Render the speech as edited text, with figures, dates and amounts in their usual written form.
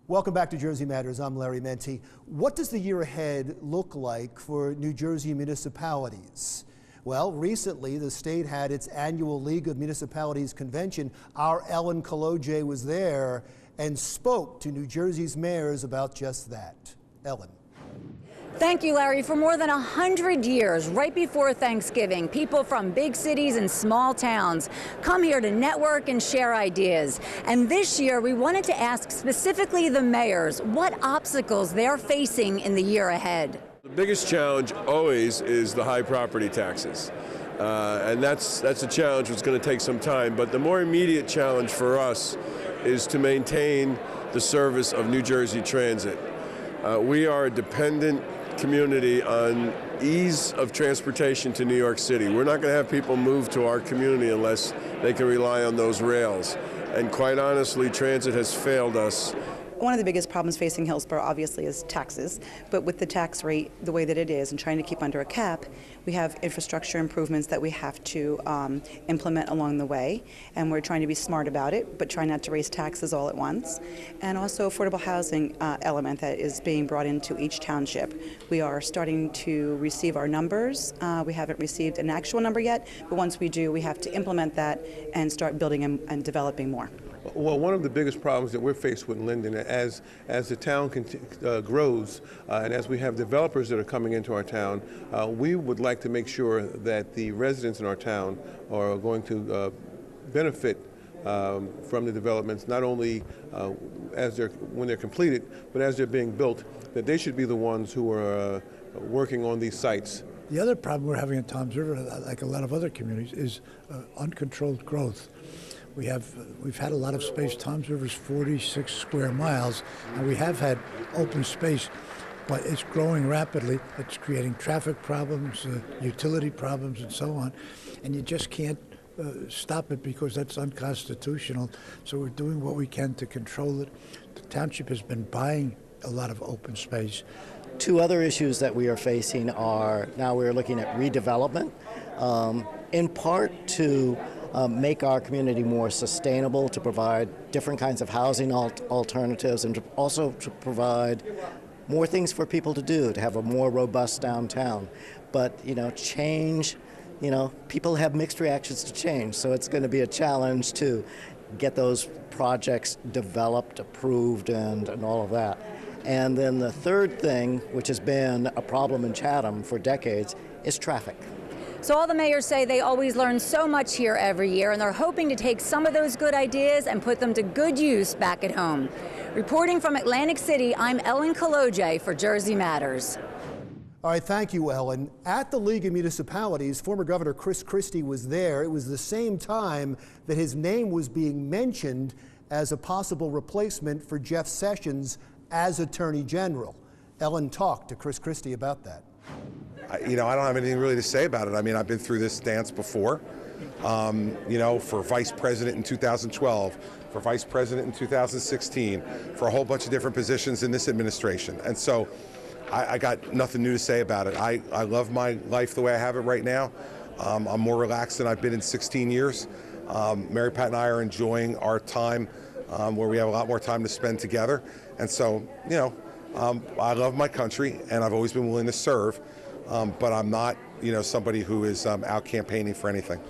Welcome back to Jersey Matters. I'm Larry Menti. What does the year ahead look like for New Jersey municipalities? Well, recently the state had its Annual League of Municipalities convention. Our Ellen Kolodziej was there and spoke to New Jersey's mayors about just that. Ellen. Thank you, Larry. For more than 100 years, right before Thanksgiving, people from big cities and small towns come here to network and share ideas. And this year, we wanted to ask specifically the mayors what obstacles they're facing in the year ahead. The biggest challenge always is the high property taxes. And that's a challenge that's going to take some time. But the more immediate challenge for us is to maintain the service of New Jersey Transit. We are a dependent community on ease of transportation to New York City. We're not going to have people move to our community unless they can rely on those rails. And quite honestly, transit has failed us. One of the biggest problems facing Hillsborough obviously is taxes, but with the tax rate the way that it is and trying to keep under a cap, we have infrastructure improvements that we have to implement along the way, and we're trying to be smart about it, but try not to raise taxes all at once. And also affordable housing element that is being brought into each township. We are starting to receive our numbers. We haven't received an actual number yet, but once we do, we have to implement that and start building and developing more. Well, one of the biggest problems that we're faced with in Linden, as the town grows and as we have developers that are coming into our town, we would like to make sure that the residents in our town are going to benefit from the developments, not only when they're completed, but as they're being built, that they should be the ones who are working on these sites. The other problem we're having in Toms River, like a lot of other communities, is uncontrolled growth. We've had a lot of space. Toms River's 46 square miles, and we have had open space, but it's growing rapidly. It's creating traffic problems, utility problems, and so on, and you just can't stop it because that's unconstitutional. So we're doing what we can to control it. The township has been buying a lot of open space. Two other issues that we are facing are now we're looking at redevelopment, in part to make our community more sustainable, to provide different kinds of housing alternatives, and also to provide more things for people to do, to have a more robust downtown. But, change, people have mixed reactions to change, so it's going to be a challenge to get those projects developed, approved, and all of that. And then the third thing, which has been a problem in Chatham for decades, is traffic. So all the mayors say they always learn so much here every year, and they're hoping to take some of those good ideas and put them to good use back at home. Reporting from Atlantic City, I'm Ellen Kolodziej for Jersey Matters. All right, thank you, Ellen. At the League of Municipalities, former Governor Chris Christie was there. It was the same time that his name was being mentioned as a possible replacement for Jeff Sessions as Attorney General. Ellen talked to Chris Christie about that. I don't have anything really to say about it. I mean, I've been through this dance before, for vice president in 2012, for vice president in 2016, for a whole bunch of different positions in this administration. And so I got nothing new to say about it. I love my life the way I have it right now. I'm more relaxed than I've been in 16 years. Mary Pat and I are enjoying our time where we have a lot more time to spend together. And so, I love my country, and I've always been willing to serve. But I'm not, somebody who is out campaigning for anything.